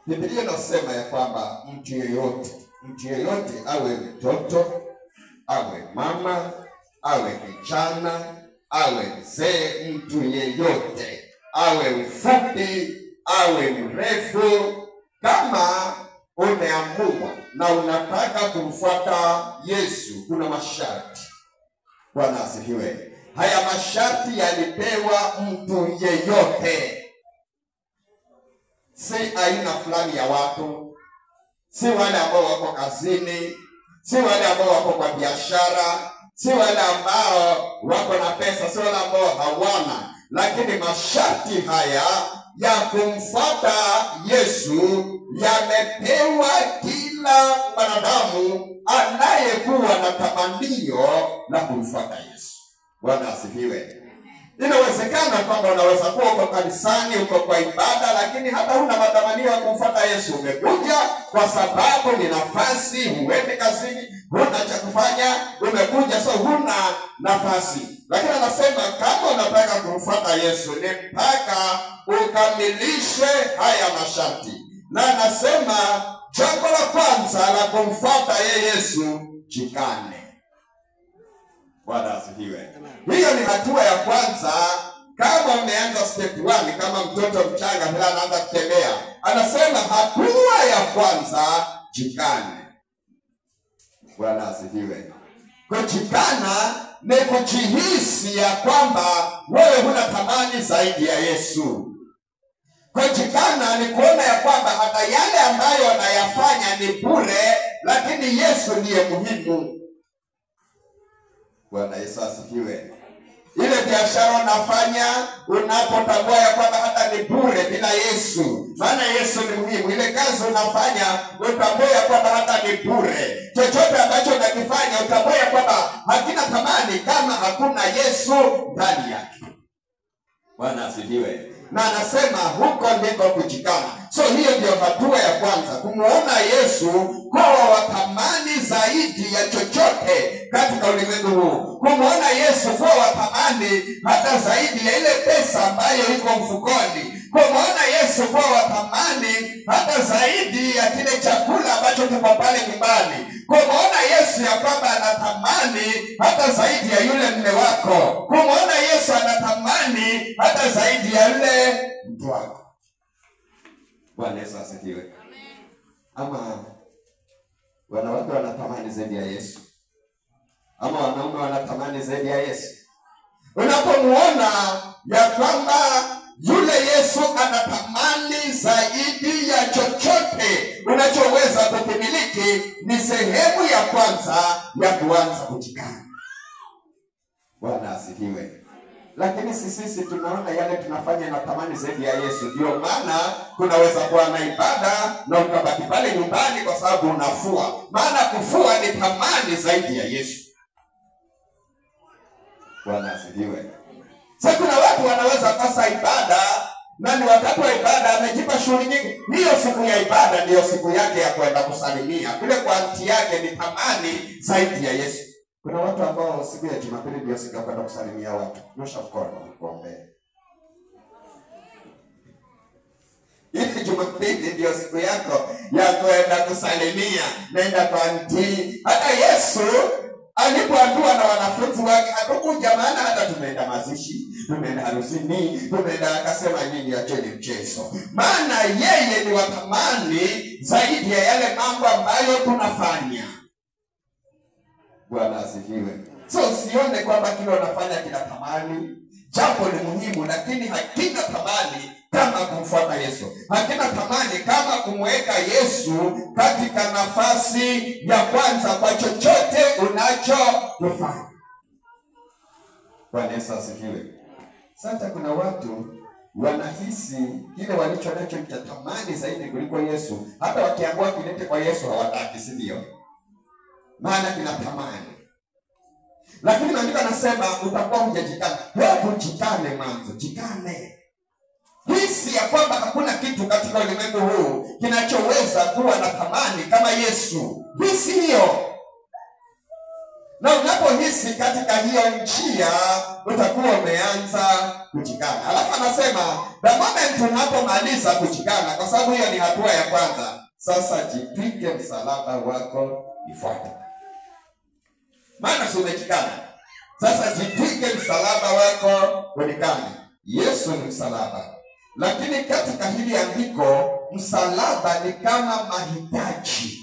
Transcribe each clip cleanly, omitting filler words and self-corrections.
Biblia inasema ya kwamba mtu yeyote awe mtoto, awe mama, awe kijana, awe mzee, mtu yeyote, awe mfupi, awe mrefu, kama umeamua na unataka kumfuata Yesu, kuna masharti. Bwana asifiwe. Haya masharti yalipewa mtu yeyote. Si aina fulani ya watu, si wale ambao wako kazini, si wale ambao wako kwa biashara, si wale ambao wako na pesa, si wale ambao hawana. Lakini masharti haya ya kumfuata Yesu yamepewa kila mwanadamu anayekuwa na tamanio la kumfuata Yesu. Bwana asifiwe. Inawezekana kwamba unaweza kuwa uko kanisani, uko kwa ibada, lakini hata huna matamanio ya kumfuata Yesu. Umekuja kwa sababu ni nafasi, huendi kazini, huna cha kufanya, umekuja so huna nafasi. Lakini anasema kama unataka kumfuata Yesu ni mpaka ukamilishe haya masharti. Na anasema jambo la kwanza la kumfuata Yesu, jikane. Bwana asifiwe. Hiyo ni hatua ya kwanza. Kama umeanza step 1, kama mtoto mchanga bila anaanza kutembea, anasema hatua ya kwanza, jikane. Bwana asifiwe. Kujikana ni kujihisi ya kwamba wewe huna thamani zaidi ya Yesu. Kujikana ni kuona ya kwamba hata yale ambayo anayafanya ni bure, lakini Yesu ndiye muhimu. Bwana Yesu asifiwe. Ile biashara unafanya, unapotambua ya kwamba hata ni bure bila Yesu, maana Yesu ni muhimu. Ile kazi unafanya, utambua ya kwamba hata ni bure. Chochote ambacho unakifanya, utambua ya kwamba hakina thamani kama hakuna Yesu ndani yake. Bwana asifiwe. Na anasema huko ndiko kujikana. So hiyo ndio hatua ya kwanza, kumuona Yesu kuwa wa thamani zaidi ya chochote katika ulimwengu huu. Kumuona Yesu kuwa wa thamani hata zaidi ya ile pesa ambayo iko mfukoni. Kumuona Yesu kuwa wa thamani hata zaidi ya kile chakula ambacho kiko pale nyumbani. Kumuona Yesu ya kwamba anatamani hata zaidi ya yule mume wako. Kumuona Yesu anatamani hata zaidi ya yule mtu wako. Bwana Yesu asifiwe. Ama wanawake wanatamani zaidi ya Yesu, ama wanaume wanatamani zaidi ya Yesu. Unapomuona ya kwamba yule Yesu anatamani zaidi ya chochote unachoweza kukimiliki, ni sehemu ya kwanza ya kuanza kujikana. Bwana asifiwe. Lakini sisi tunaona yale tunafanya na tamani zaidi ya Yesu. Ndio maana kunaweza kuwa na ibada na ukabaki pale nyumbani kwa sababu unafua. Maana kufua ni tamani zaidi ya Yesu. Bwana asifiwe. Sasa kuna watu wanaweza kosa ibada, na ni wakati wa ibada amejipa shughuli nyingi. Hiyo siku ya ibada ndio siku yake ya kwenda kusalimia. Kule kwa anti yake ni tamani zaidi ya Yesu. Kuna watu ambao siku ya Jumapili ndio siku ya kwenda kusalimia watu. Nyosha mkono kuombea. Ile Jumapili ndio siku yako ya kwenda kusalimia. Nenda kwa anti. Hata Yesu alipoambiwa na wanafunzi wake, hatukuja maana hata tumeenda mazishi, tumeenda harusini, tumeenda, akasema nyinyi acheni mchezo. Maana yeye ni wa thamani zaidi ya yale mambo ambayo tunafanya. Bwana asifiwe. So usione kwamba kile unafanya kina thamani. Jambo ni muhimu, lakini hakina thamani kama kumfuata Yesu. Hakina thamani kama kumweka Yesu katika nafasi ya kwanza kwa chochote unachofanya. Bwana Yesu asifiwe. Sasa kuna watu wanahisi kile walicho nacho cha thamani zaidi kuliko Yesu. Hata wakiambiwa kilete kwa Yesu hawataki, si ndio? Maana kina thamani. Lakini maandiko yanasema utakuwa hujajikana. Hebu jikane mwanzo, jikane. Hisi ya kwamba hakuna kitu katika ulimwengu huu kinachoweza kuwa na thamani kama Yesu. Hisi hiyo. Na unapohisi katika hiyo njia, utakuwa umeanza kujikana. Alafu anasema the moment unapomaliza kujikana, kwa sababu hiyo ni hatua ya kwanza, sasa jitwike msalaba wako ifuate. Maana si umejikana, sasa jitwike msalaba wako uonekane. Yesu ni msalaba. Lakini katika hili andiko, msalaba ni kama mahitaji.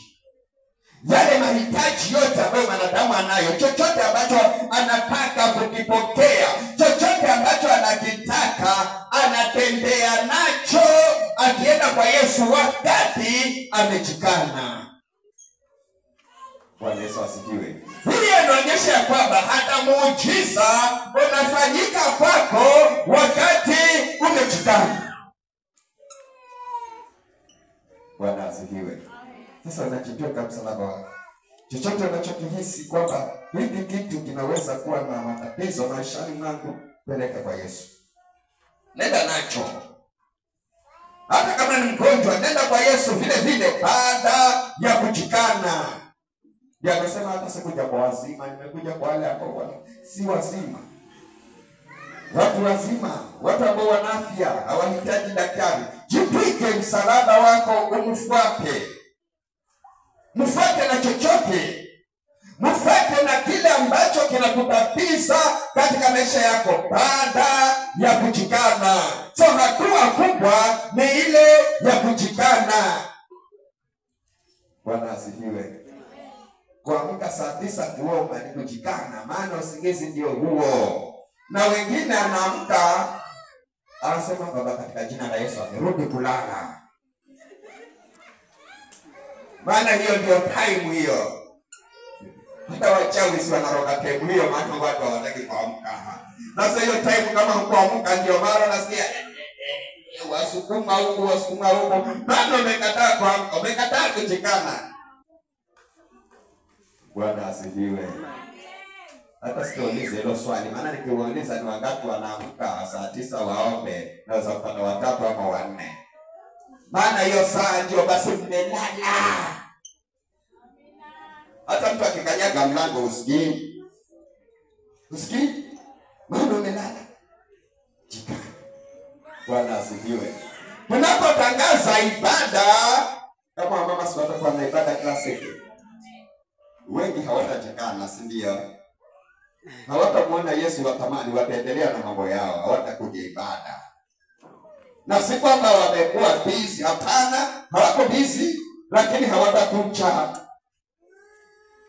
Yale mahitaji yote ambayo mwanadamu anayo, chochote ambacho anataka kukipokea, chochote ambacho anakitaka, anatembea nacho akienda kwa Yesu wakati amejikana. Bwana Yesu asifiwe. Hili inaonyesha ya kwamba hata muujiza unafanyika kwako wakati umejikana. Bwana asifiwe. Sasa unajitwika msalaba wako. Chochote unachokihisi kwamba hiki kitu kinaweza kuwa na matatizo maishani mwangu, peleka kwa Yesu. Nenda nacho. Hata kama ni mgonjwa, nenda kwa Yesu vile vile baada ya kujikana. Ndio anasema hata sikuja kwa wazima, nimekuja kwa wale ambao si wazima. Watu wazima, watu ambao wana afya, hawahitaji daktari. Jitwike msalaba wako umfuate. Mfuate na chochote. Mfuate na kile ambacho kinakutatiza katika maisha yako baada ya kujikana. So hatua kubwa ni ile ya kujikana. Bwana asifiwe. Kuamka saa 9 kuomba ni kujikana, maana usingizi ndio huo. Na wengine anaamka anasema Baba katika jina la Yesu amerudi kulala. Maana hiyo ndio time hiyo. Hata wachawi si wanaroga time hiyo, maana watu hawataki kuamka. Sasa hiyo time kama hukuamka ndio mara nasikia wasukuma huko wasukuma huko. Maana umekataa kuamka, umekataa kujikana. Bwana asifiwe. Hata sikiulize hilo swali, maana nikiuliza ni wangapi wanaamka saa 9 waombe, naweza kupata 3 ama 4. Maana hiyo saa ndio basi mmelala. Hata mtu akikanyaga mlango usikii. Usikii? Maana umelala. Jikana. Bwana asifiwe. Tunapotangaza ibada, kama mama si watakuwa na ibada kila siku, wengi hawatajikana, si ndio? Hawatamuona Yesu watamani, wataendelea na mambo yao, hawatakuja ibada. Na si kwamba wamekuwa busy, hapana, hawako busy, lakini hawatakuja.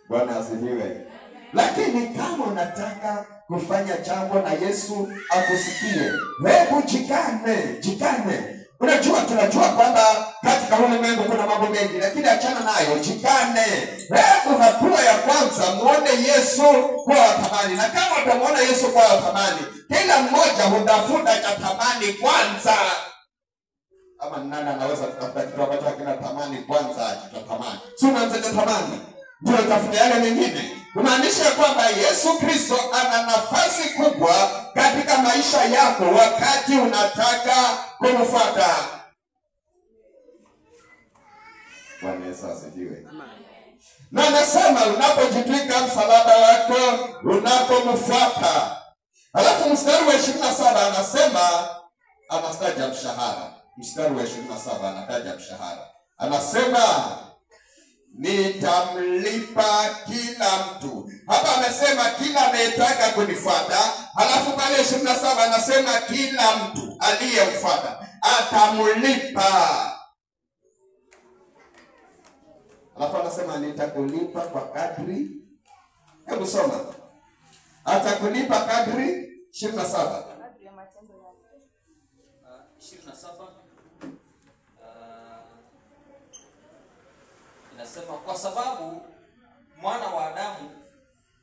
Bwana asifiwe. Lakini kama unataka kufanya jambo na Yesu akusikie, hebu jikane. Tunajua kwamba katika ulimwengu kuna mambo mengi, lakini achana nayo, jikane. Hebu hatua ya kwanza muone Yesu kwa thamani. Na kama utamuona Yesu kwa thamani, kila mmoja hutafuta cha thamani kwanza. Ama nani anaweza kutafuta kitu ambacho hakina thamani kwanza thamani? Si unaanza cha thamani, ndio utafuta yale mengine. Kumaanisha kwamba Yesu Kristo ana nafasi kubwa katika maisha yako wakati unataka kumfuata. Bwana Yesu asifiwe. Na nasema unapojitwika msalaba wako, unapomfuata. Alafu mstari wa 27 anasema, anataja mshahara. Mstari wa 27 anataja mshahara. Anasema nitamlipa kila mtu. Hapa amesema kila anayetaka kunifuata. Alafu pale 27 anasema kila mtu aliyemfuata atamlipa. Alafu anasema nitakulipa kwa kadri. Hebu soma. Atakulipa kadri 27. 27 inasema kwa sababu mwana wa Adamu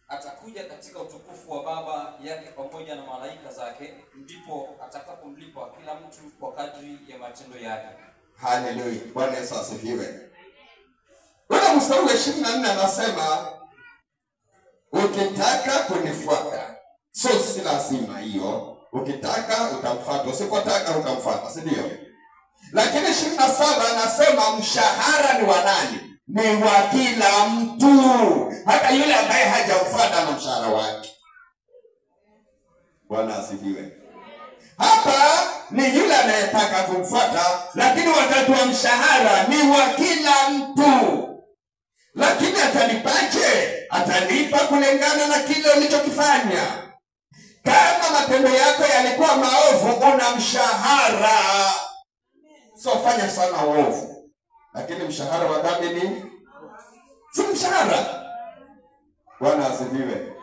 atakuja katika utukufu wa Baba yake pamoja na malaika zake, ndipo atakapomlipa kila mtu kwa kadri ya matendo yake. Haleluya. Bwana Yesu asifiwe. Bwana mstari wa 24 anasema ukitaka kunifuata, so si lazima hiyo. Ukitaka utamfuata, usipotaka utamfuata, si ndio? Lakini 27 anasema mshahara ni wa nani? ni wa kila mtu, hata yule ambaye hajamfuata na mshahara wake. Bwana asifiwe. Hapa ni yule anayetaka kumfuata, lakini wakati wa mshahara ni wa kila mtu. Lakini atalipaje? Atalipa kulingana na kile ulichokifanya. Kama matendo yako yalikuwa maovu, una mshahara. So fanya sana uovu, lakini mshahara wa dhambi ni si mshahara. Bwana asifiwe.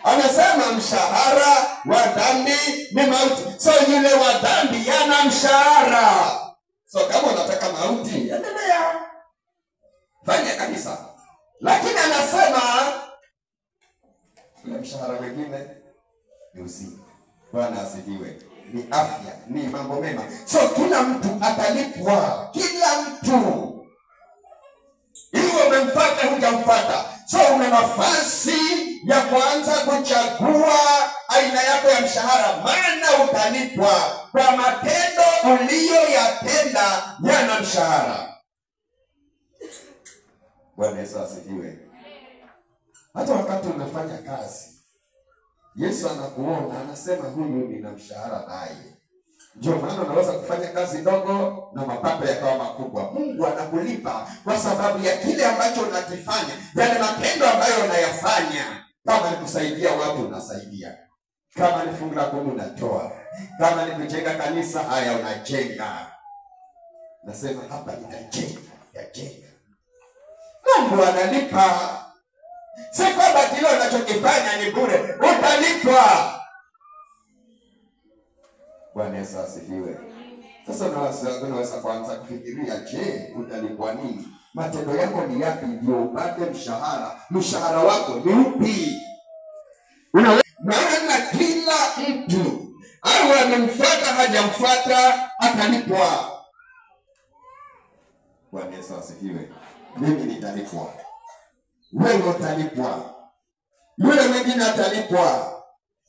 Anasema mshahara wa dhambi ni mauti. So yule wa dhambi yana mshahara. So kama unataka mauti, endelea fanya kabisa. Lakini anasema ule mshahara wengine ni uzima. Bwana asifiwe. Ni afya, ni mambo mema. So kila mtu atalipwa, kila mtu. Iwe umemfuata hujamfuata. So una nafasi ya kuanza kuchagua aina yako ya mshahara, maana utalipwa kwa matendo uliyoyatenda yana mshahara. Bwana Yesu asifiwe. Hata wakati unafanya kazi, Yesu anakuona, anasema huyu nina mshahara naye. Ndio maana unaweza kufanya kazi ndogo na mapato yakawa makubwa. Mungu anakulipa kwa sababu ya kile ambacho unakifanya, yale matendo ambayo unayafanya. Kama ni kusaidia watu unasaidia, kama ni fungu la kumi unatoa, kama ni kujenga kanisa, haya unajenga. Nasema hapa nitajenga. Mungu analipa. Si kwamba kile unachokifanya ni bure, utalipwa. Bwana Yesu asifiwe. Sasa unaweza kuanza kufikiria, je, utalipwa nini? Matendo yako ni yapi ndio upate mshahara? Mshahara wako ni upi? Maana kila mtu awe amemfuata hajamfuata atalipwa. Bwana Yesu asifiwe. Mimi nitalipwa, wewe utalipwa, yule mwingine atalipwa,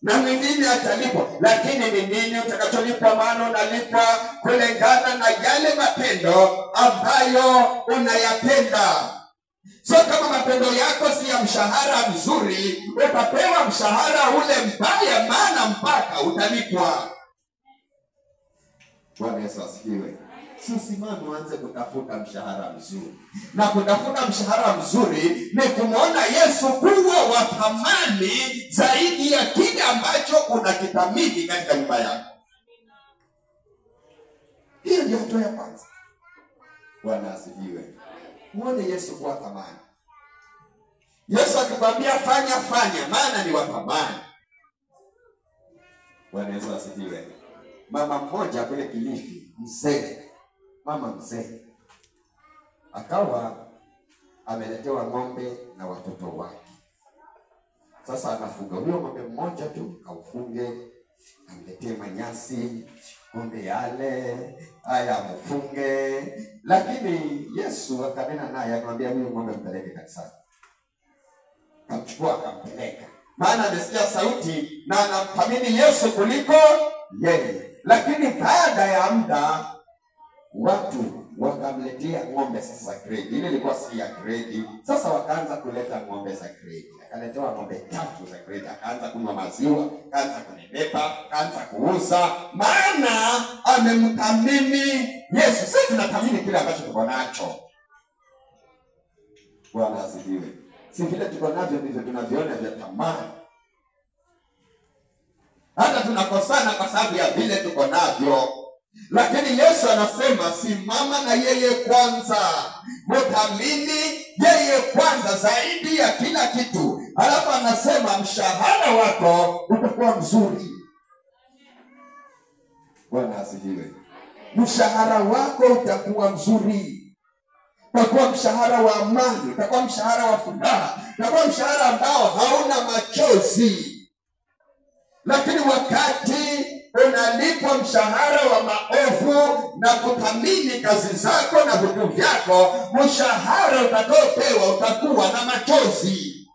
na mwingine atalipwa. Lakini ni nini utakacholipwa? Maana unalipwa kulingana na yale matendo ambayo unayapenda. So kama matendo yako si ya mshahara mzuri, utapewa mshahara ule mbaya, maana mpaka utalipwa. Bwana Yesu asifiwe. Simama uanze kutafuta mshahara mzuri. Na kutafuta mshahara mzuri ni kumwona Yesu kuwa wa thamani zaidi ya kile ambacho unakithamini katika nyumba yako. Hiyo ndio hatua ya kwanza. Bwana asifiwe. Muone Yesu kuwa thamani. Yesu akikwambia fanya, maana ni wa thamani. Bwana Yesu asifiwe. Mama mmoja kule Kilifi, mama mzee, akawa ameletewa ng'ombe na watoto wake. Sasa anafuga huyo ng'ombe mmoja tu, aufunge, amletee manyasi, ng'ombe yale, haya mfunge. Lakini Yesu akanena naye, akamwambia huyo ng'ombe mpeleke kanisani. Akamchukua akampeleka, maana amesikia sauti na anamthamini Yesu kuliko yeye. Lakini baada ya muda watu wakamletea ng'ombe sasa grade. Ile ilikuwa si ya grade. Sasa wakaanza kuleta ng'ombe za grade. Akaletewa ng'ombe 3 za grade. Akaanza kunywa maziwa, akaanza kunenepa, akaanza kuuza, maana amemthamini Yesu. Sisi tunathamini kile ambacho tuko nacho. Bwana asifiwe. Si vile tuko navyo ndivyo tunaviona vya thamani. Hata tunakosana kwa sababu ya vile tuko navyo. Lakini Yesu anasema simama na yeye kwanza. Mthamini yeye kwanza zaidi ya kila kitu. Alafu anasema mshahara wako utakuwa mzuri. Bwana asifiwe. Mshahara wako utakuwa mzuri. Utakuwa mshahara wa amani, utakuwa mshahara wa furaha, utakuwa mshahara ambao hauna machozi. Lakini wakati unalipwa mshahara wa maovu na kuthamini kazi zako na vitu vyako, mshahara utakaopewa utakuwa na machozi.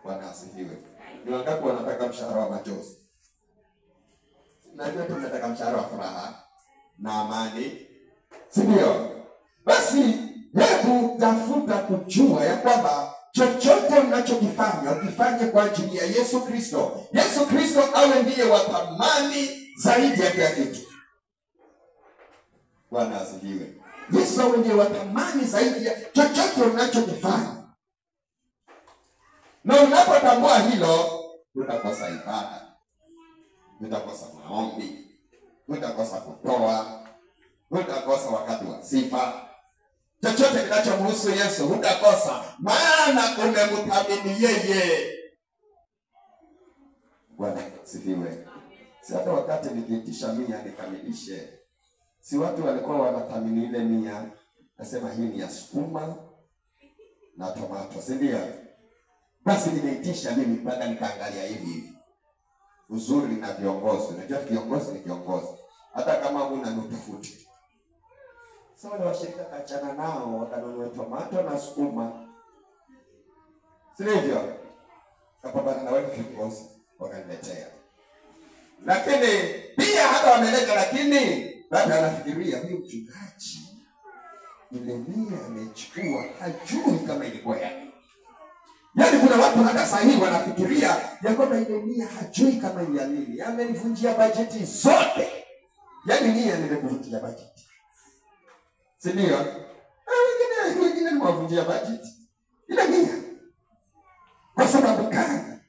Bwana asifiwe. Ni wangapi wanataka mshahara wa machozi? Najua tunataka mshahara wa furaha na amani, si ndio? Basi kutafuta kujua ya kwamba chochote unachokifanya ukifanye kwa ajili ya Yesu Kristo. Yesu Kristo awe ndiye wa thamani zaidi ya kila kitu. Bwana asifiwe. Yesu awe ndiye wa thamani zaidi ya chochote unachokifanya. Na unapotambua hilo, utakosa ibada, utakosa maombi, utakosa kutoa, utakosa wakati wa sifa. Chochote kinachomhusu Yesu utakosa, maana umemthamini yeye. Bwana asifiwe. Si hata wakati nikiitisha 100 nikamilishe, si watu walikuwa wanathamini ile 100, nasema hii ni ya sukuma na tomato, si ndio? Basi nimeitisha mimi mpaka nikaangalia hivi. Uzuri na viongozi, unajua kiongozi ni kiongozi, hata kama huna utafuti. Sasa wale washirika kachana nao, wakanunua tomato na sukuma, sivyo? Kapambana na wale viongozi wakaniletea. Lakini pia hata wameleta, lakini bado anafikiria huyu mchungaji ile 100 amechukua, hajui kama ilikuwa yake. Yaani kuna watu hata sahihi wanafikiria ya kwamba ile 100 hajui kama ni ya nini. Amenivunjia bajeti zote. Yaani 100 nimekuvunjia bajeti, si ndio? Wengine nimewavunjia bajeti ile 100. Kwa sababu gani?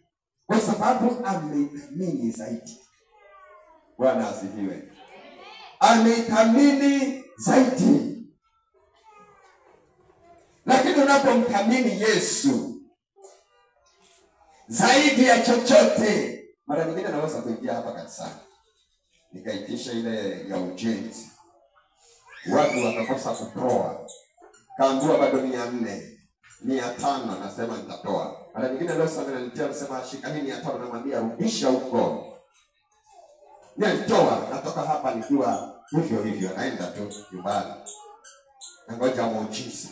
Kwa sababu amethamini zaidi. Bwana asifiwe. Amethamini zaidi. Lakini unapomthamini Yesu zaidi ya chochote, mara nyingine naweza kuingia hapa kanisani nikaitisha ile ya ujenzi, watu wakakosa kutoa, kaambiwa bado 400, 500, nasema nitatoa. Mara nyingine leo sana nilitia, nasema shika hii 500, namwambia rudisha huko. Nitoa, natoka hapa nikiwa hivyo, naenda tu nyumbani, nangoja muujiza.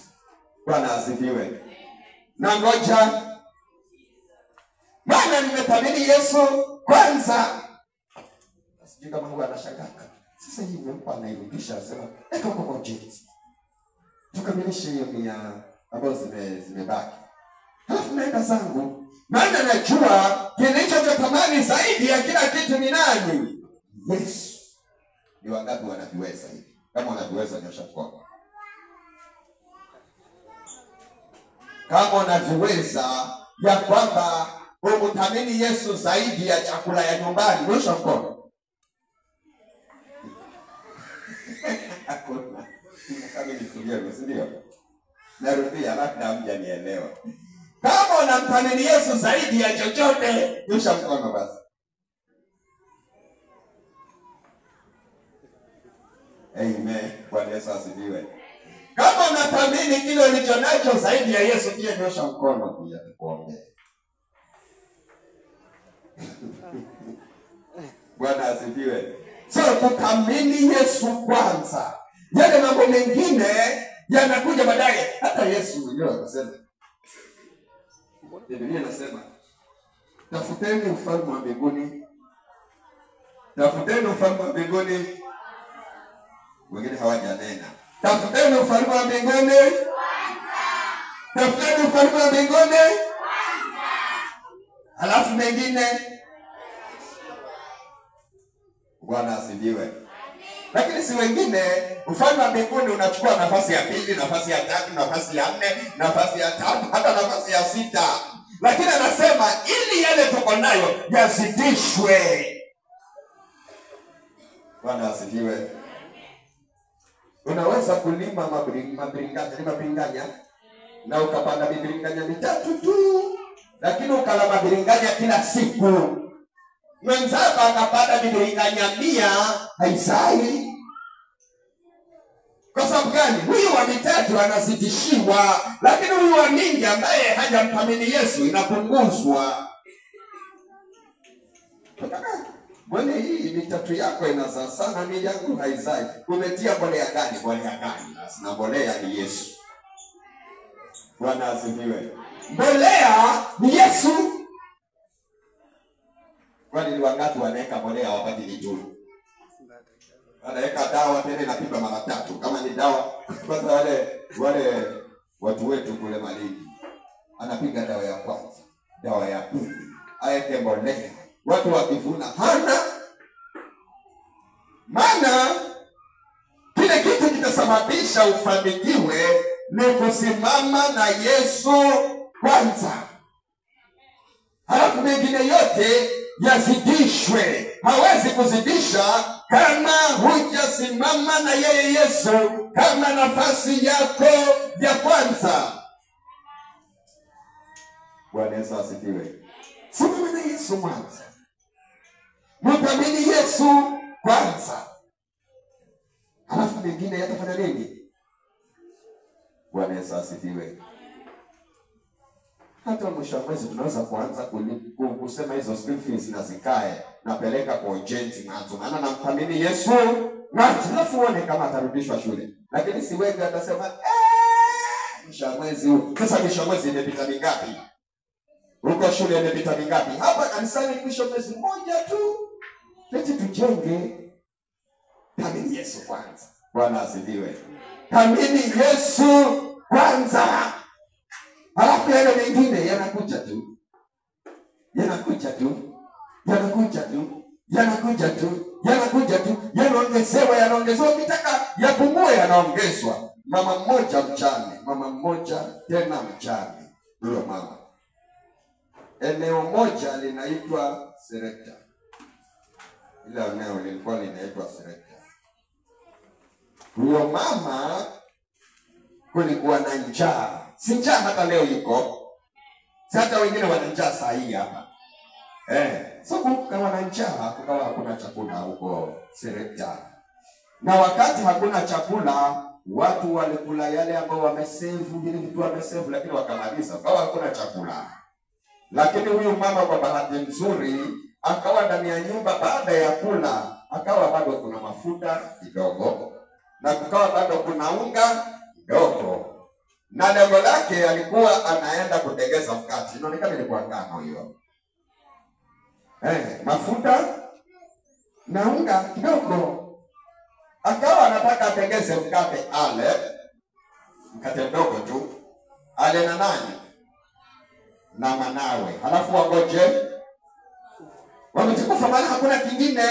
Bwana asifiwe. Nangoja, maana nimethamini Yesu kwanza. Sijui kama huwa anashangaa. Sasa hivi mpa anairudisha, anasema eka kwa muujiza, tukamilishe hiyo 100 ambazo zimebaki, halafu naenda zangu. Maana najua kilicho cha thamani zaidi ya kila kitu ni nani? Yesu. Ni wangapi wanaviweza hivi? Kama wanaviweza nyosha mkono. Kama unaviweza ya kwamba umthamini Yesu zaidi ya chakula ya nyumbani, nyosha mkono. Hakuna. Kama nikulia ndio. Narudia, labda hamjanielewa. Kama unamthamini Yesu zaidi ya chochote, nyosha mkono basi. Amen. Bwana Yesu asifiwe. Kama unathamini kile ulicho nacho zaidi ya Yesu, pia nyosha mkono pia tukuombee. Bwana asifiwe. So kuthamini Yesu kwanza. Yale mambo mengine yanakuja baadaye. Hata Yesu mwenyewe akasema, Biblia inasema, tafuteni ufalme wa mbinguni. Tafuteni ufalme wa mbinguni. Wengine hawajanena. Tafuteni ufalme wa mbinguni kwanza. Tafuteni ufalme wa mbinguni kwanza. Halafu mengine. Bwana asifiwe. Lakini si wengine, ufalme wa mbinguni unachukua nafasi ya 2, nafasi ya 3, nafasi ya 4, nafasi ya 5, hata nafasi ya 6. Lakini anasema ili yale tuko nayo yazidishwe. Bwana asifiwe. Unaweza kulima mabiringanya na ukapanda mabiringanya 3 tu, lakini ukala mabiringanya kila siku. Mwenzako akapanda mabiringanya 100, haizai. Kwa sababu gani? Huyu wa 3 anazidishiwa, lakini huyu wa mingi ambaye hajamthamini Yesu inapunguzwa. Mbona hii 3 yako inazaa sana, mimi yangu haizai? Umetia mbolea gani? Mbolea gani? Na mbolea ni Yesu. Bwana asifiwe. Mbolea ni Yesu. Kwani ni wangapi wanaweka mbolea wakati tu? Anaweka dawa tena inapigwa mara 3. Kama ni dawa, kwanza wale watu wetu kule Malindi, anapiga dawa ya kwanza, dawa ya pili, aeke mbolea, watu wakivuna hana. Maana kile kitu kitasababisha ufanikiwe ni kusimama na Yesu kwanza, halafu mengine yote yazidishwe. Hawezi kuzidisha kama hujasimama na yeye Yesu kama nafasi yako ya kwanza. Bwana Yesu asifiwe. Simama na Yesu kwanza, mthamini Yesu kwanza, halafu mengine yatafanya nini? Bwana Yesu asifiwe. Hata mwisho wa mwezi tunaweza kuanza kusema hizo school fees na zikae, napeleka kwa urgent mwanzo, maana namthamini Yesu mwanzo, halafu uone kama atarudishwa shule. Lakini si wengi atasema mwisho wa mwezi huu. Sasa mwisho wa mwezi imepita mingapi? Huko shule imepita mingapi? Hapa kanisani mwisho mwezi mmoja tu. Leti tujenge. Thamini Yesu kwanza. Bwana asifiwe. Thamini Yesu kwanza, halafu yale mengine yanakuja tu, yanakuja tu, yanakuja tu, yanakuja tu, yanakuja tu, yanaongezewa, ukitaka yapungue yanaongezwa. Mama mmoja tena mchane, huyo mama, eneo moja linaitwa Serekta. Ile eneo lilikuwa linaitwa Serekta. Huyo mama kulikuwa na njaa. Si njaa hata leo iko. Si hata wengine wana njaa saa hii hapa. So kukawa na njaa, kukawa hakuna chakula huko Serekta. Na wakati hakuna chakula, watu walikula yale ambao wamesevu, ile vitu wamesevu, lakini wakamaliza. Kwa hakuna chakula. Lakini huyu mama kwa bahati nzuri akawa ndani ya nyumba, baada ya kula akawa bado kuna mafuta kidogo, na kukawa bado kuna unga kidogo. Na lengo lake alikuwa anaenda kutegeza mkate. Inaonekana ilikuwa ngano hiyo. Mafuta na unga kidogo. Akawa anataka ategeze mkate mkate mdogo tu. Ale na nani? Na manawe. Halafu wangoje. Wamekufa maana hakuna kingine.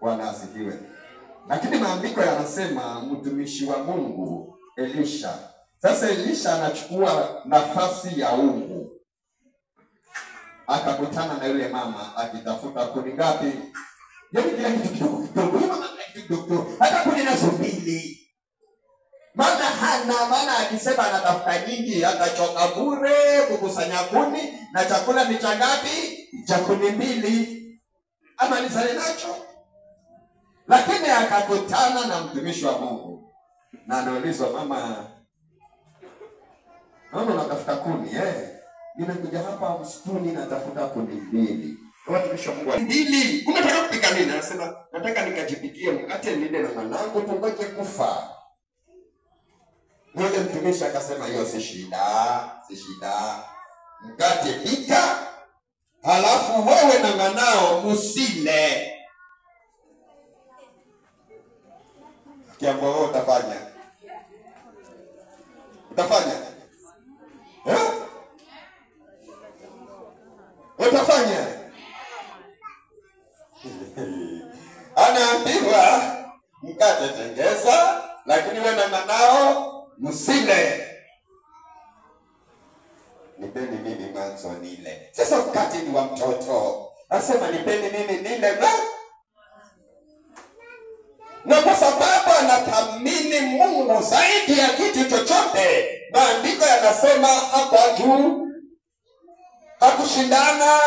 Bwana asifiwe. Lakini maandiko yanasema mtumishi wa Mungu Elisha. Sasa Elisha anachukua nafasi ya Mungu. Akakutana na yule mama akitafuta kuni ngapi? Yaani kila kitu kidogo. Hata kuni nazo mbili. Maana akisema anatafuta nyingi atachoka bure kukusanya kuni, na chakula ni cha ngapi? Cha kuni mbili. Ama nisale nacho. Lakini akakutana na mtumishi wa Mungu. Na anaulizwa, mama unatafuta kuni? Nimekuja hapa msituni natafuta kuni mbili. Watumishi wa Mungu mbili. Unataka kupika nini? Anasema nataka nikajipikie mkate nile na mwanangu tungoje kufa. Yule mtumishi akasema hiyo si shida. Mkate pika, halafu wewe na mwanao musile. Kiambo wewe utafanya? Utafanya? Utafanya? Anaambiwa mkate tengeza, lakini wewe na mwanao msile. Nipeni mimi mwanzo nile. Sasa mkate ni wa mtoto. Anasema nipeni mimi nile na kwa sababu anathamini Mungu zaidi ya kitu chochote, maandiko yanasema hapa juu hakushindana.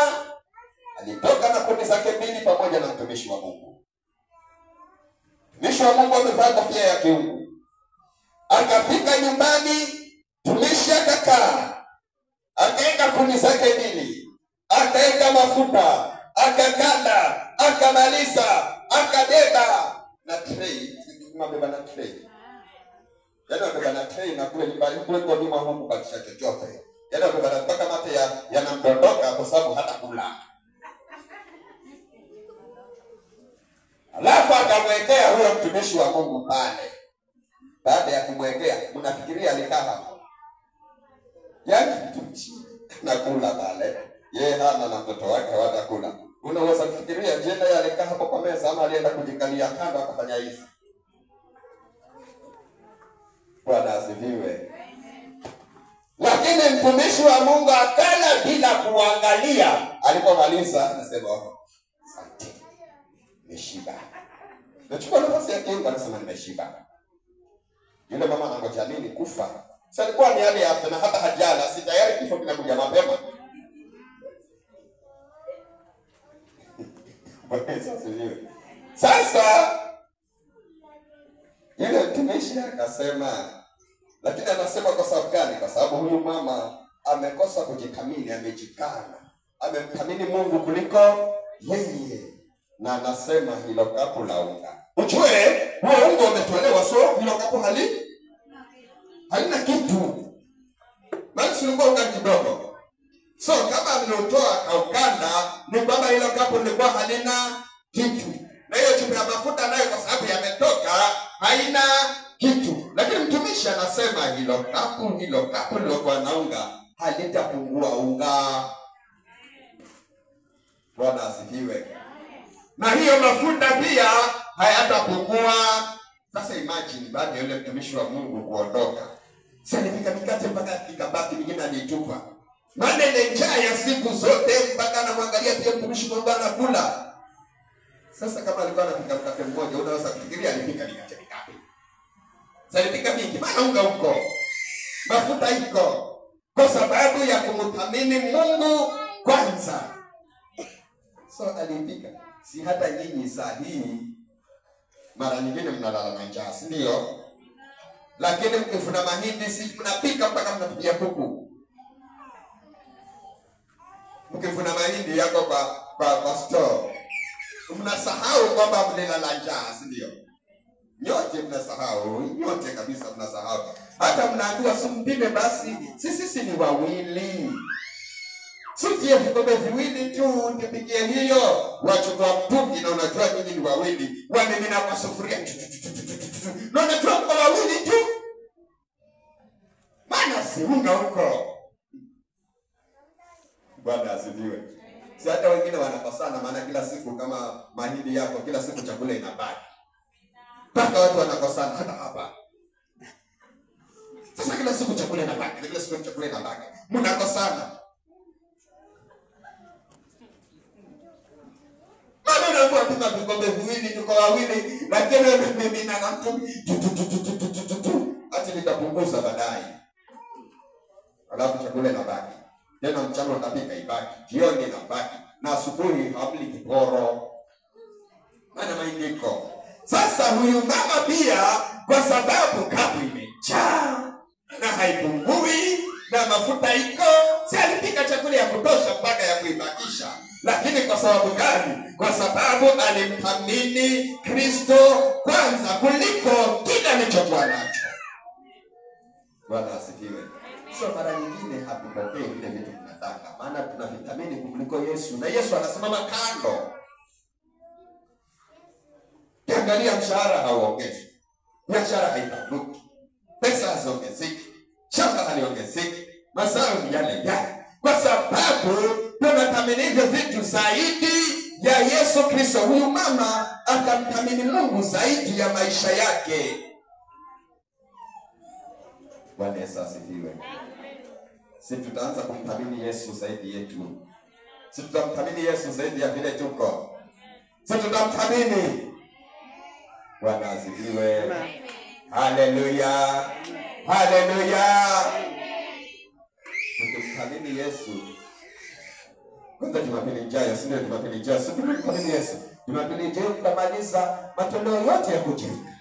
Alitoka na kuni zake mbili pamoja na mtumishi wa Mungu. Mtumishi wa Mungu amevaa kofia ya kiungu. Akafika nyumbani, mtumishi akakaa. Akaeka kuni zake mbili. Akaeka mafuta. Akakanda. Akamaliza. Akabeba na tray. Mabeba na tray. Mabeba na tray na kule nyumbani kule kwa nyuma Mungu bakisha chochote. Mabeba na mpaka mate yanamdondoka kwa sababu hata kula. Alafu akamwekea huyo mtumishi wa Mungu pale. Baada ya kumwekea, mnafikiria alikaa hapo? Yaani mtumishi nakula pale, yeye hana na mtoto wake hawatakula. Unaweza kufikiria je, yeye alikaa hapo kwa meza ama alienda kujikalia kando akafanya hivi? Bwana asifiwe. Lakini mtumishi wa Mungu akala bila kuangalia. Alipomaliza anasema, asante, nimeshiba. Nachukua nafasi ya Mungu, anasema nimeshiba. Yule mama anangoja nini? Kufa. Sasa alikuwa ni hali ya afya na hata hajala, si tayari kifo kinakuja mapema. Sasa yule mtumishi akasema, lakini anasema kwa sababu gani? Kwa sababu huyu mama amekosa kujithamini, amejikana, amemthamini Mungu kuliko yeye, na anasema hilo kapu la unga. Ujue huo unga umetolewa, so hilo kapu halina kitu. Maana silikuwa unga kidogo. So kama ameutoa kaukanda, ni kwamba hilo kapu lilikuwa halina kitu. Na hiyo chupa ya mafuta nayo kwa sababu yametoka haina kitu. Lakini mtumishi anasema hilo kapu lilokuwa na unga halitapungua unga. Bwana asifiwe. Na hiyo mafuta pia hayatapungua. Sasa imagine baada ya yule mtumishi wa Mungu kuondoka, sasa nipika mikate mpaka ikabaki, mingine alitupa. Maana ile njaa ya siku zote mpaka anamwangalia pia mtumishi wa Mungu anakula. Sasa kama alikuwa anapika mkate mmoja, unaweza kufikiria alipika mikate mingapi? Sasa alipika mingi, maana unga uko, mafuta iko, kwa sababu ya kumthamini Mungu kwanza. So alipika. Si hata nyinyi saa hii mara nyingine mnalala na njaa, si ndio? Lakini mkifuna mahindi si mnapika mpaka mnapigia kuku. Mkifuna mahindi yako kwa store, mnasahau kwamba mnalala njaa, si ndio? Nyote mnasahau, nyote kabisa mnasahau. Hata mnaambiwa simpime basi, sisi ni wawili. Sitie vikombe viwili tu nipigie hiyo. Wachukua mtungi na unajua nyinyi ni wawili. Wamimina kwa sufuria. Na unajua kwa wawili tu. Maana si unga huko. Bwana asifiwe. Si hata wengine wanakosana, maana kila siku kama mahindi yako kila siku chakula inabaki. Mpaka watu wanakosana hata hapa. Sasa kila siku chakula inabaki, kila siku chakula inabaki. Mnakosana. Mama anakuwa pika vikombe viwili tuko wawili, lakini mimi na mtu ati nitapunguza baadaye. Alafu chakula inabaki. Tena mchana utapika ibaki, jioni inabaki, na asubuhi hamli kiporo. Maana mahindi iko. Sasa huyu mama pia kwa sababu kapu imejaa na haipungui na mafuta iko, si alipika chakula ya kutosha mpaka ya kuibakisha. Lakini kwa sababu gani? Kwa sababu alimthamini Kristo kwanza kuliko kila alichokuwa nacho. Bwana asifiwe. So mara nyingine hatupokei vile vitu tunataka, maana tunavithamini kuliko Yesu. Na Yesu anasimama kando. Kiangalia mshahara hauongezwi, biashara haipanuki, pesa haziongezeki, shamba haliongezeki, mazao ni yale yale. Kwa sababu tunathamini hivyo vitu zaidi ya Yesu Kristo. Huyu mama akamthamini Mungu zaidi ya maisha yake. Bwana Yesu asifiwe. Si tutaanza kumthamini Yesu zaidi yetu. Si tutamthamini Yesu zaidi ya vile tuko. Si tutamthamini. Bwana asifiwe. Haleluya. Haleluya. Tutamthamini Yesu. Kwanza Jumapili ijayo, si ndio? Jumapili ijayo, si tutamthamini Yesu. Jumapili ijayo tutamaliza matoleo yote ya kujenga.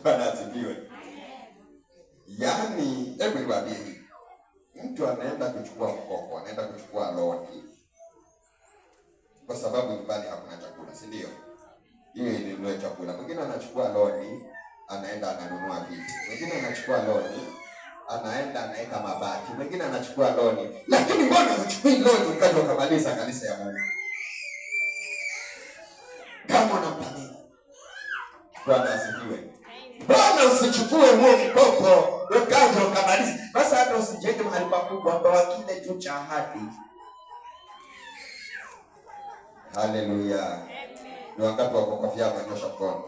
Bwana asifiwe. Yaani, hebu niwaambie, mtu anaenda kuchukua mkopo, anaenda kuchukua loni kwa sababu nyumbani hakuna chakula, si ndio? Hiyo inunue chakula. Mwingine anachukua loni, anaenda ananunua vitu. Mwingine anachukua loni, anaenda anaweka mabati. Mwingine anachukua loni. Lakini mbona unachukui loni ukaja ukamaliza kanisa ya Mungu? Kama unamthamini. Bwana asifiwe. Bwana usichukue huo mkopo ukaje ukamaliza. Basi hata usijenge mahali pakubwa kwa wakile tu cha ahadi. Haleluya. Ni wakati wa kukofia manyosha mkono.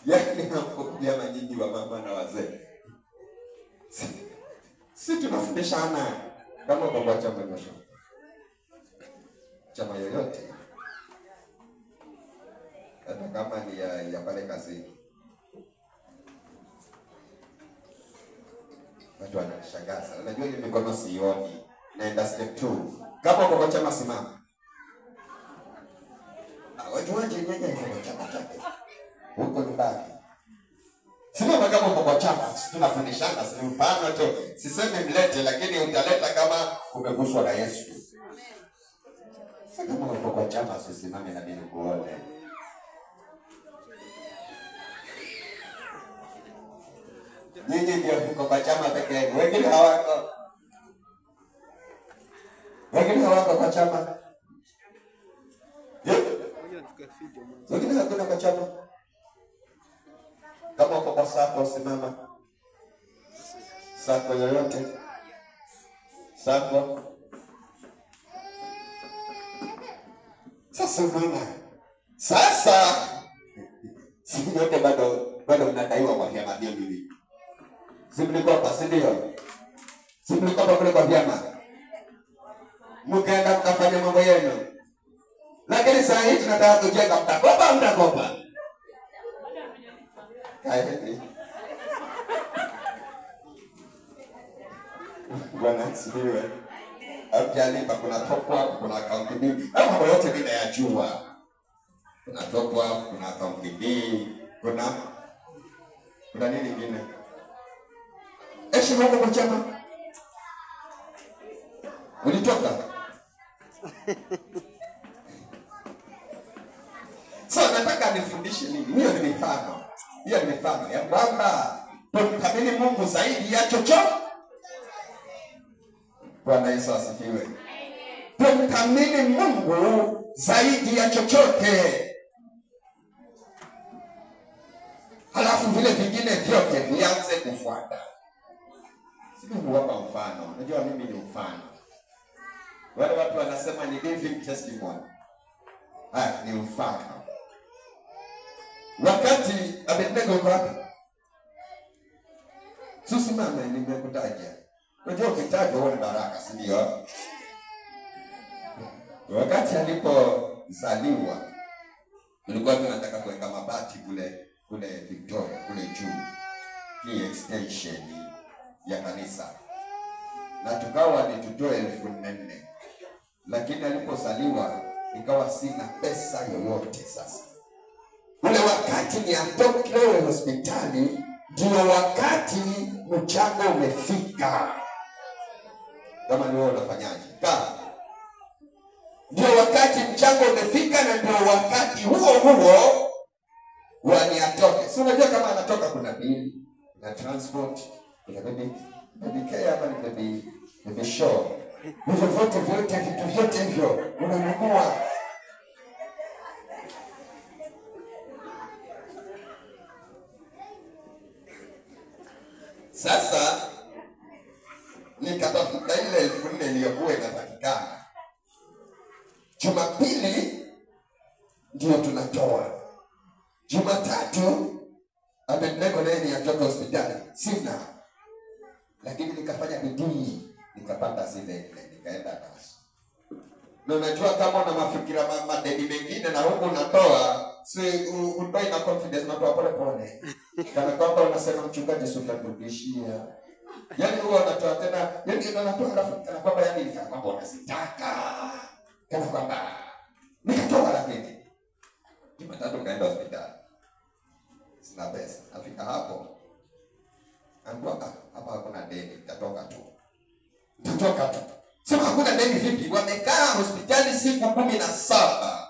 Yaani nakukopia manyinyi wa mama na wazee. Si tunafundishana kama kwa chama nyosha. Chama yoyote. Hata kama ni ya pale kazini. Watu wanashangaza. Unajua hiyo mikono sioni. Naenda step 2. Kama uko kwa chama simama. Watu waje nyenye kwa chama chake. Huko nyumbani. Simama kama uko kwa chama. Tunafundishana si mfano tu. Sisemi mlete lakini utaleta kama umeguswa na Yesu. Sasa kama uko kwa chama usisimame na mimi kuone. Nyinyi ndio mko kwa chama pekee yenu. Wengine hawako. Wengine hawako kwa chama. Wengine hakuna kwa chama. Kama uko kwa sako simama. Sako yoyote. Sako. Sasa mama. Sasa siku yote bado mnadaiwa kwa vyama vingi. Simlikopa si ndio? Simlikopa kule kwa vyama. Mkaenda mkafanya mambo yenu. Lakini saa hii tunataka kujenga, mtakopa mtakopa. Kaeni. Bwana asifiwe. Hapjalipa kuna top up, kuna account B. Mambo yote mimi nayajua. Kuna top up, kuna account B, kuna nini nyingine? Heshima kwa chama. Ulitoka. So nataka nifundishe nini? Hiyo ni mifano. Hiyo ni mifano ya kwamba tumkabili Mungu zaidi ya chochote. Bwana Yesu asifiwe. Tumkabili Mungu zaidi ya chochote. Halafu vile vingine vyote vianze kufuata. Sisi huwapa mfano. Unajua mimi ni mfano. Wale watu wanasema ni living testimony. Ni mfano. Wakati Abednego yuko hapa. Susimame nimekutaja. Unajua ukitaja huwa ni baraka, si ndio? Wakati alipozaliwa tulikuwa tunataka kuweka mabati kule Victoria, kule juu. Ni extension ya kanisa. Na tukawa ni tutoe 1400. Lakini alipozaliwa ikawa sina pesa yoyote sasa. Ule wakati ni atoke hospitali ndio wakati mchanga umefika. Kama ni wewe unafanyaje? Ndio wakati mchanga umefika na ndio wakati huo wani atoke. Si unajua kama anatoka kuna bili, na transport, kuna baby care hapa ni baby show. Hivyo vitu vyote hivyo unanunua. Sasa nikatafuta ile 1400 iliyokuwa inapatikana. Jumapili ndio tunatoa. Jumatatu Abednego naye atoka hospitali. Sina. Lakini nikafanya bidii, nikapata zile nikaenda nazo. Na unajua kama una mafikira madeni mengine na huko unatoa, si utoi na confidence na pole pole. Kana kwamba unasema mchungaji sitarudishia. Yaani huwa unatoa tena, yaani unatoa alafu kana kwamba yaani kana kwamba unasitaka. Kana kwamba nikatoa lakini Jumatatu kaenda hospitali. Sina pesa. Afika hapo. Anguaka hapa hakuna deni, nitatoka tu. Sema hakuna deni vipi? Wamekaa hospitali siku 17.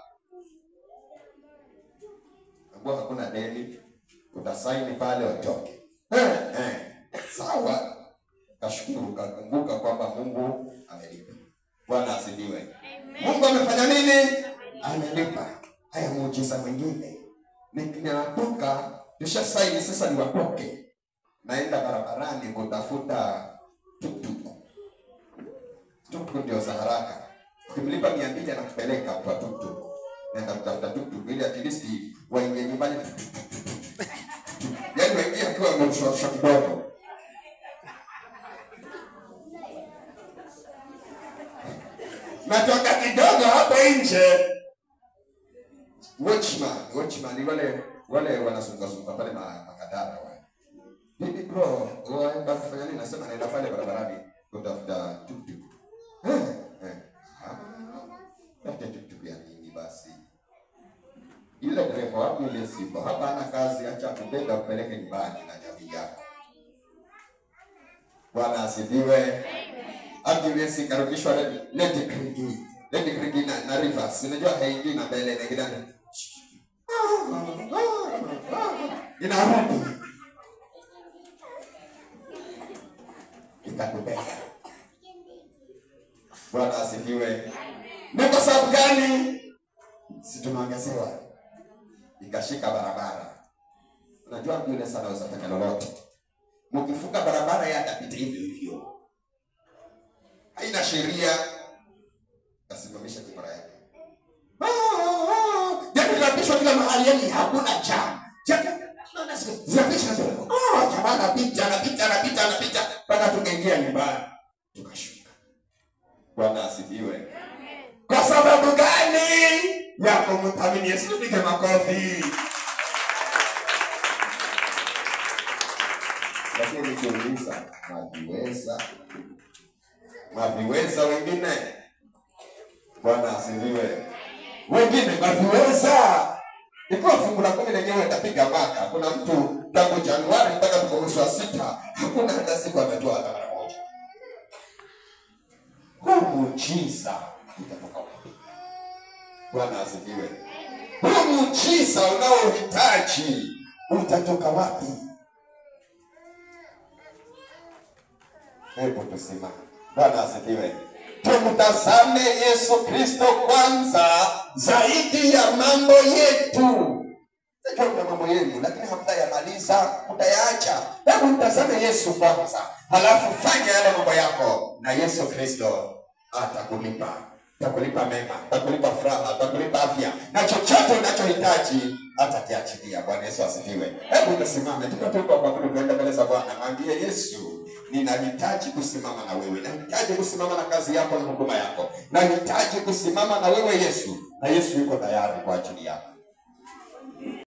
Anguaka hakuna deni, utasaini pale utoke. Sawa. Kashukuru kakumbuka kwamba Mungu amelipa. Bwana asifiwe. Mungu amefanya nini? Amelipa. Haya, muujiza mwingine. Ninatoka, tusha saini sasa ni watoke. Naenda barabarani kutafuta tuktuk. Tuktuk ndio za haraka. Ukimlipa 200 anakupeleka kwa tuktuk. Naenda kutafuta tuktuk ili at least waingie nyumbani. Yaani waingie kwa mshosho kidogo. Natoka kidogo hapo nje. Watchman ni wale wanazunguka pale makadara wale. Bibi bro, waenda kufanya nini? Nasema naenda pale barabarani kutafuta tuktuk. Tafuta tuktuk ya nini basi? Ile dereva wapi ile sipo? Hapa ana kazi, acha kubeba upeleke nyumbani na jamii yako. Bwana asifiwe. Ambulance karudishwa Lady Krigi na Rivers. Unajua haingii na mbele na gidana. Inarudi. Ikakubeka. Bwana asifiwe. Ni kwa sababu gani? Si tunaongezewa. Ikashika barabara. Unajua ambulance anaweza fanya lolote. Mkifunga barabara yeye atapita hivyo. Haina sheria. Kasimamisha kibara yake. Yaani tunapishwa kila mahali, yani hakuna jam. Zinapishwa tu. Jamaa anapita mpaka tukaingia nyumbani. Tukashuka. Bwana asifiwe. Kwa sababu gani? Ya kumthamini Yesu. Tupige makofi. Lakini tuuliza, maviweza wengine? Bwana asifiwe. Wengine maviweza. Ikiwa fungu la 10 lenyewe itapiga maka. Kuna mtu tangu Januari mpaka tuko mwezi wa 6, hakuna hata siku ametoa hata mara moja. Huu muujiza utatoka wapi? Bwana asifiwe. Huu muujiza unaohitaji utatoka wapi? Hebu tusimame. Bwana asifiwe. Tumtazame Yesu Kristo kwanza zaidi ya mambo yetu. Sasa kuna mambo yenu lakini hamtayamaliza, mtayaacha. Hebu mtazame Yesu kwanza. Halafu fanya yale mambo yako na Yesu Kristo atakulipa. Atakulipa mema, atakulipa furaha, atakulipa afya. Na chochote unachohitaji atakiachilia. Bwana Yesu asifiwe. Hebu tusimame tukatoka kwa kwenda mbele za Bwana. Mwambie Yesu, ninahitaji kusimama na wewe. Nahitaji kusimama na kazi yako na huduma yako. Nahitaji kusimama na wewe Yesu. Na Yesu yuko tayari kwa ajili yako.